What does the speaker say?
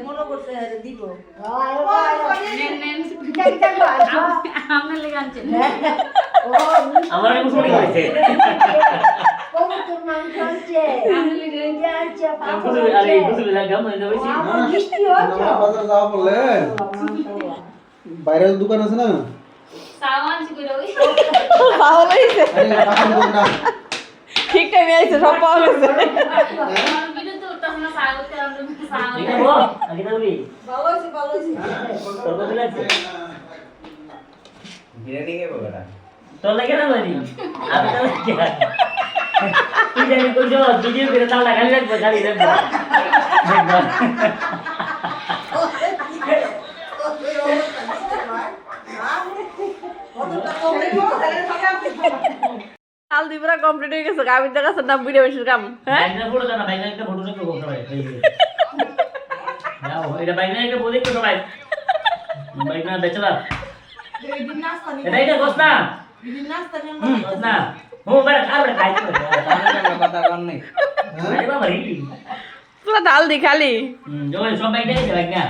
মনে করছে দিব আপনার লেগে আনছেন আমার আমি শুনে করেছে কবুতর মাংস আছে আরে বুঝতে লাগলাম মনে হইছে বাজার যাওয়া বললে বাইরে দোকান আছে না সামান করে ওই ভালো লাগছে আরে কাপড় দোকানটা ঠিক টাইমে আইছে সব পাওয়া গেছে বিদ্যুৎ উঠতাম না সাগরতে আমরা সামান ঠিক আছে আগে যাবি ভালো হইছে তোর কত লাগছে বিরিয়ানি কে বলরা তোর লাগে না বাড়ি আমি তো লাগে তুই জানি কইছো ভিডিও করে তাও লাগালি লাগবে খালি লাগবে কাল দিবরা কমপ্লিট হয়ে গেছে আমি তো কাছে নাম ভিডিও বেশি কাম হ্যাঁ বাইনা ফটো দাও না বাইনা একটা ফটো রাখো সবাই এই যে দাও এটা বাইনা একটা বলি তো সবাই বাইনা বেচলা দিন নাস্তা নি এটা গোস না দিন নাস্তা নি গোস না ও বড় খাবার খাই তো কথা কন নাই আরে বাবা রে পুরো ডাল দি খালি জয় সব বাইনা গেছে বাইনা